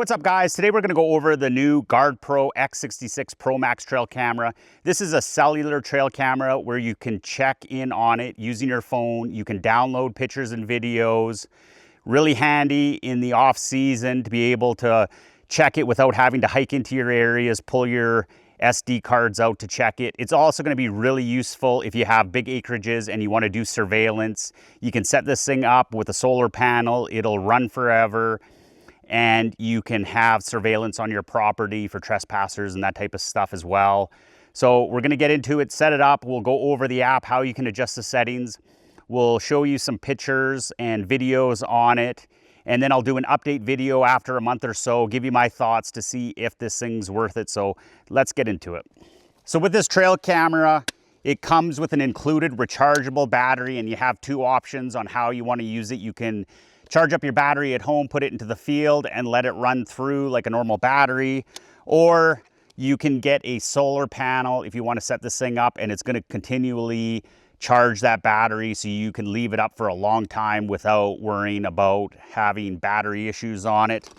What's up, guys? Today we're going to go over the new GardePro X66 Pro Max trail camera. This is a cellular trail camera where you can check in on it using your phone. You can download pictures and videos. Really handy in the off season to be able to check it without having to hike into your areas, pull your SD cards out to check it. It's also going to be really useful if you have big acreages and you want to do surveillance. You can set this thing up with a solar panel. It'll run forever. And you can have surveillance on your property for trespassers and that type of stuff as well. So we're gonna get into it, set it up. We'll go over the app, how you can adjust the settings. We'll show you some pictures and videos on it. And then I'll do an update video after a month or so, give you my thoughts to see if this thing's worth it. So let's get into it. So with this trail camera, it comes with an included rechargeable battery, and you have two options on how you wanna use it. You can charge up your battery at home, put it into the field and let it run through like a normal battery. Or you can get a solar panel if you want to set this thing up, and it's going to continually charge that battery so you can leave it up for a long time without worrying about having battery issues on it.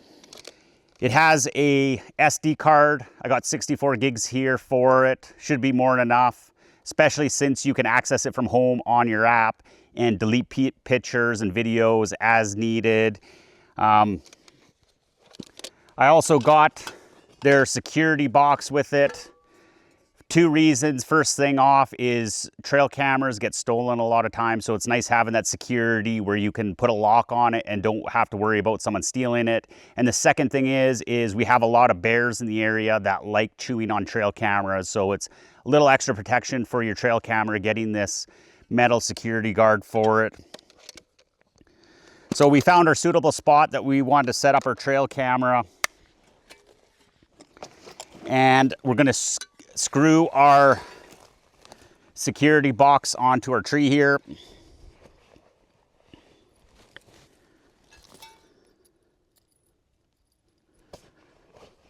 It has a SD card. I got 64 gigs here for it. Should be more than enough, especially since you can access it from home on your app and delete pictures and videos as needed. I also got their security box with it. Two reasons. First thing off is trail cameras get stolen a lot of times, so it's nice having that security where you can put a lock on it and don't have to worry about someone stealing it. And the second thing is we have a lot of bears in the area that like chewing on trail cameras, so it's a little extra protection for your trail camera getting this metal security guard for it. So we found our suitable spot that we wanted to set up our trail camera, and we're going to screw our security box onto our tree here.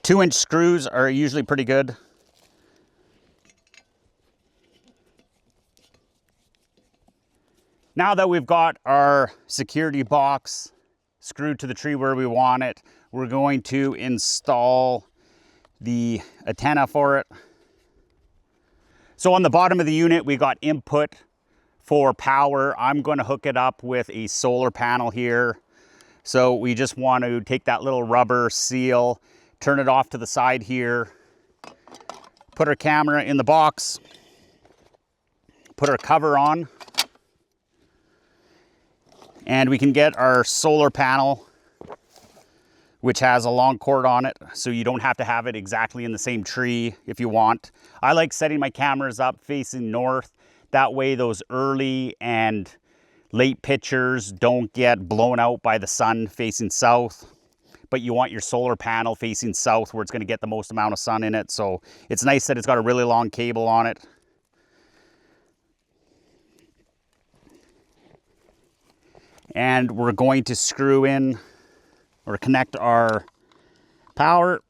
Two-inch screws are usually pretty good. Now that we've got our security box screwed to the tree where we want it, we're going to install the antenna for it. So on the bottom of the unit, we got input for power. I'm going to hook it up with a solar panel here. So we just want to take that little rubber seal, turn it off to the side here, put our camera in the box, put our cover on, and we can get our solar panel, which has a long cord on it, so you don't have to have it exactly in the same tree if you want. I like setting my cameras up facing north. That way those early and late pictures don't get blown out by the sun facing south. But you want your solar panel facing south where it's gonna get the most amount of sun in it. So it's nice that it's got a really long cable on it. And we're going to screw in or connect our power.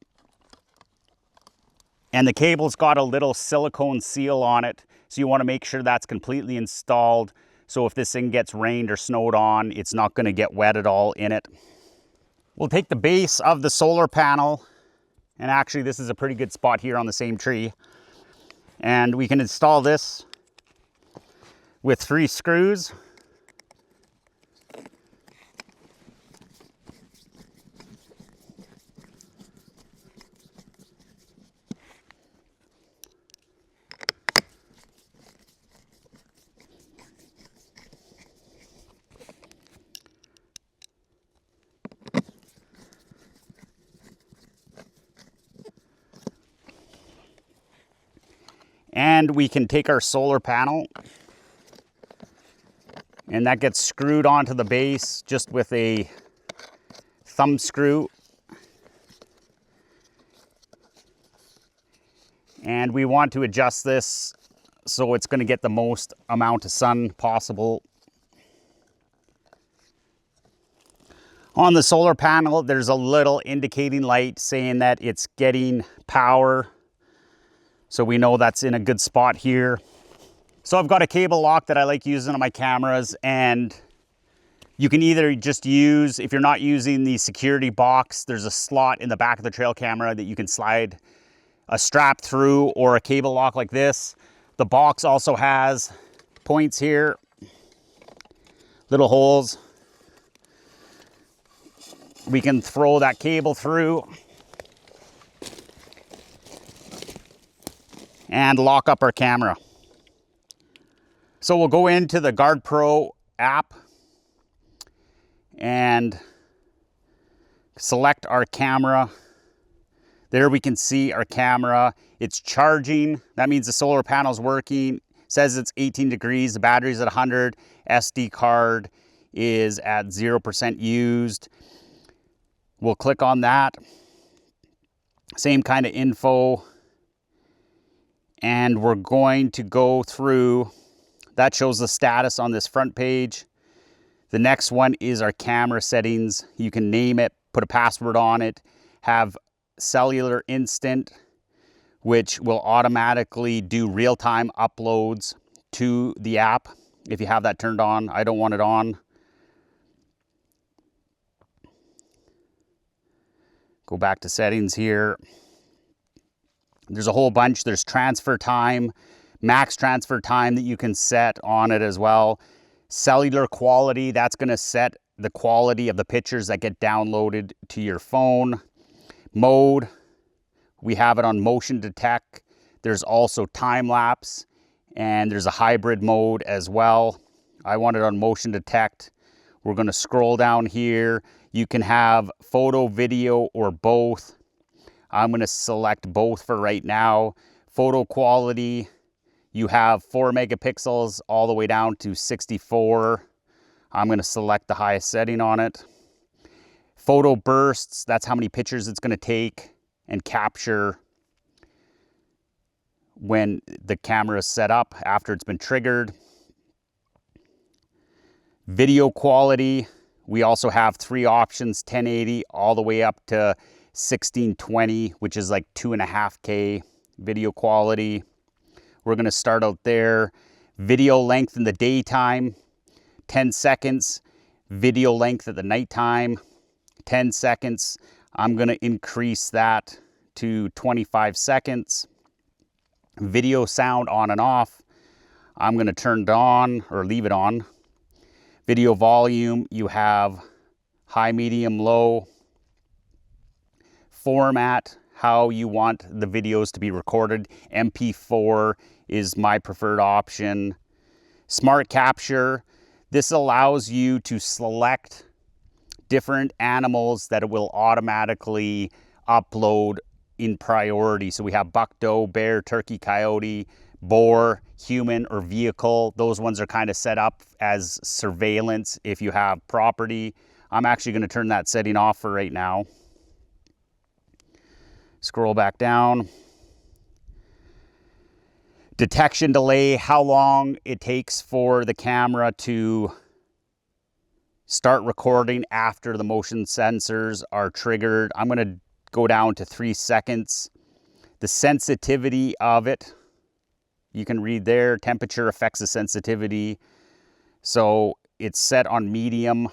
And the cable's got a little silicone seal on it, so you want to make sure that's completely installed, so if this thing gets rained or snowed on, it's not going to get wet at all in it. We'll take the base of the solar panel, and actually this is a pretty good spot here on the same tree, and we can install this with 3 screws. And we can take our solar panel, and that gets screwed onto the base just with a thumb screw. And we want to adjust this so it's going to get the most amount of sun possible. On the solar panel, there's a little indicating light saying that it's getting power. So we know that's in a good spot here. So I've got a cable lock that I like using on my cameras, and You can either just use, if you're not using the security box, there's a slot in the back of the trail camera that you can slide a strap through, or a cable lock like this. The box also has points here, little holes. We can throw that cable through and lock up our camera. So we'll go into the GardePro app and select our camera. There we can see our camera. It's charging. That means the solar panel's working. It says it's 18 degrees. The battery's at 100. SD card is at 0% used. We'll click on that. Same kind of info. And we're going to go through. That shows the status on this front page. The next one is our camera settings. You can name it, put a password on it, have cellular instant, which will automatically do real-time uploads to the app if you have that turned on. I don't want it on. Go back to settings here. There's a whole bunch. There's transfer time, max transfer time that you can set on it as well. Cellular quality, that's going to set the quality of the pictures that get downloaded to your phone. Mode, we have it on motion detect. There's also time lapse, and there's a hybrid mode as well. I want it on motion detect. We're going to scroll down here. You can have photo, video, or both. I'm going to select both for right now. Photo quality, you have 4 megapixels all the way down to 64. I'm going to select the highest setting on it. Photo bursts, that's how many pictures it's going to take and capture when the camera is set up after it's been triggered. Video quality, we also have 3 options, 1080 all the way up to 1620, which is like 2.5K video quality. We're going to start out there. Video length in the daytime, 10 seconds. Video length at the nighttime, 10 seconds. I'm going to increase that to 25 seconds. Video sound on and off, I'm going to turn it on or leave it on. Video volume, you have high, medium, low. Format, how you want the videos to be recorded. MP4 is my preferred option. Smart capture, this allows you to select different animals that it will automatically upload in priority. So we have buck, doe, bear, turkey, coyote, boar, human, or vehicle. Those ones are kind of set up as surveillance if you have property. I'm actually going to turn that setting off for right now. Scroll back down. Detection delay, how long it takes for the camera to start recording after the motion sensors are triggered. I'm going to go down to 3 seconds. The sensitivity of it, you can read there, temperature affects the sensitivity. So it's set on medium.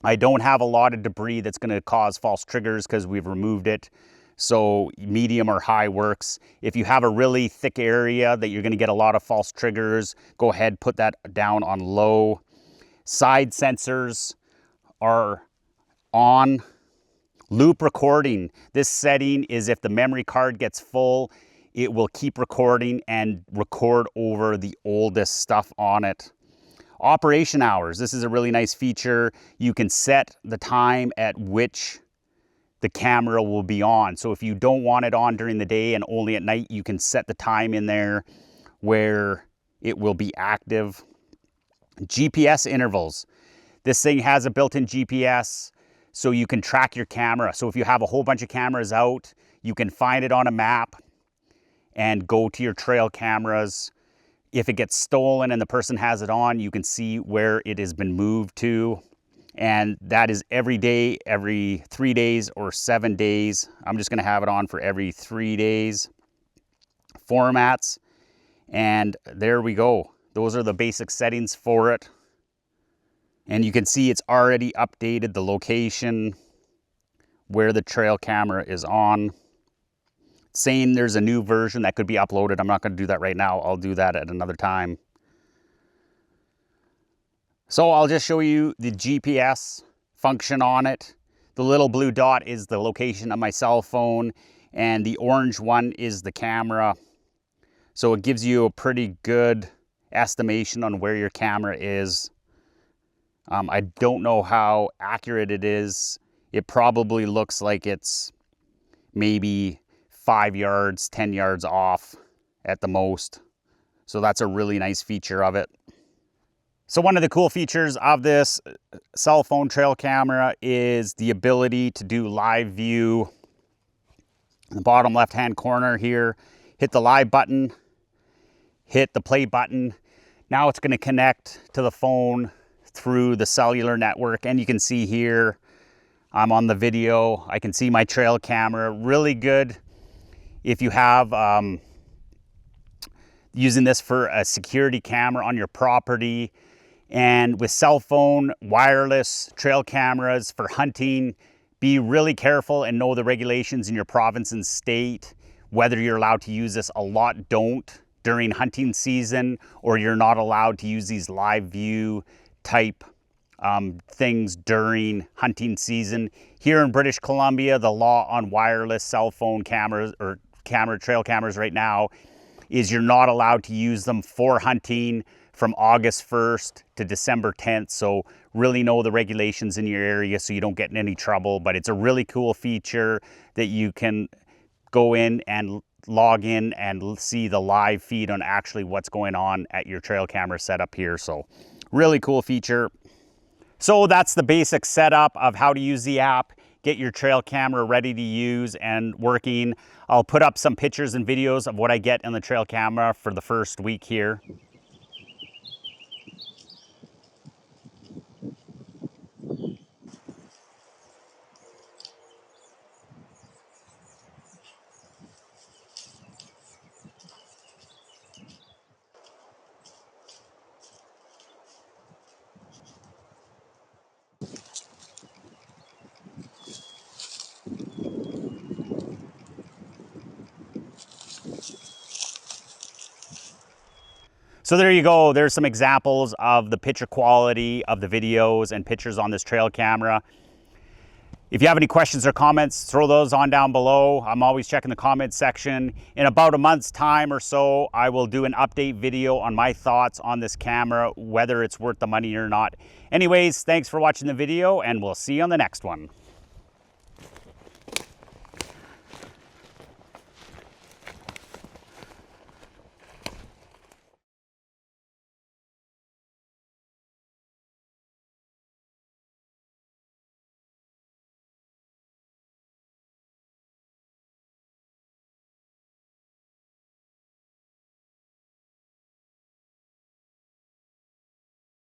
I don't have a lot of debris that's going to cause false triggers because we've removed it. So medium or high works. If you have a really thick area that you're going to get a lot of false triggers, go ahead, put that down on low. Side sensors are on. Loop recording. This setting is if the memory card gets full, it will keep recording and record over the oldest stuff on it. Operation hours. This is a really nice feature. You can set the time at which the camera will be on. So if you don't want it on during the day and only at night, you can set the time in there where it will be active. GPS intervals. This thing has a built-in GPS, so you can track your camera. So if you have a whole bunch of cameras out, you can find it on a map and go to your trail cameras. If it gets stolen and the person has it on, you can see where it has been moved to. And that is every day, every 3 days or 7 days. I'm just gonna have it on for every 3 days. Formats, and there we go. Those are the basic settings for it. And you can see it's already updated the location where the trail camera is on. Saying there's a new version that could be uploaded. I'm not going to do that right now. I'll do that at another time. So I'll just show you the GPS function on it. The little blue dot is the location of my cell phone, and the orange one is the camera. So it gives you a pretty good estimation on where your camera is. I don't know how accurate it is. It probably looks like it's maybe 5 yards, 10 yards off at the most. So that's a really nice feature of it. So one of the cool features of this cell phone trail camera is the ability to do live view. In the bottom left-hand corner here, hit the live button, hit the play button. Now it's going to connect to the phone through the cellular network, and you can see here I'm on the video. I can see my trail camera. Really good if you have using this for a security camera on your property. And with cell phone wireless trail cameras for hunting, be really careful and know the regulations in your province and state, whether you're allowed to use this. A lot don't during hunting season, or you're not allowed to use these live view type things during hunting season. Here in British Columbia, the law on wireless cell phone cameras or trail cameras right now is you're not allowed to use them for hunting from August 1st to December 10th. So really know the regulations in your area so you don't get in any trouble. But it's a really cool feature that you can go in and log in and see the live feed on actually what's going on at your trail camera setup here. So really cool feature. So that's the basic setup of how to use the app, get your trail camera ready to use and working. I'll put up some pictures and videos of what I get in the trail camera for the first week here. So there you go. There's some examples of the picture quality of the videos and pictures on this trail camera. If you have any questions or comments, throw those on down below. I'm always checking the comments section. In about a month's time or so, I will do an update video on my thoughts on this camera, whether it's worth the money or not. Anyways, thanks for watching the video, and we'll see you on the next one.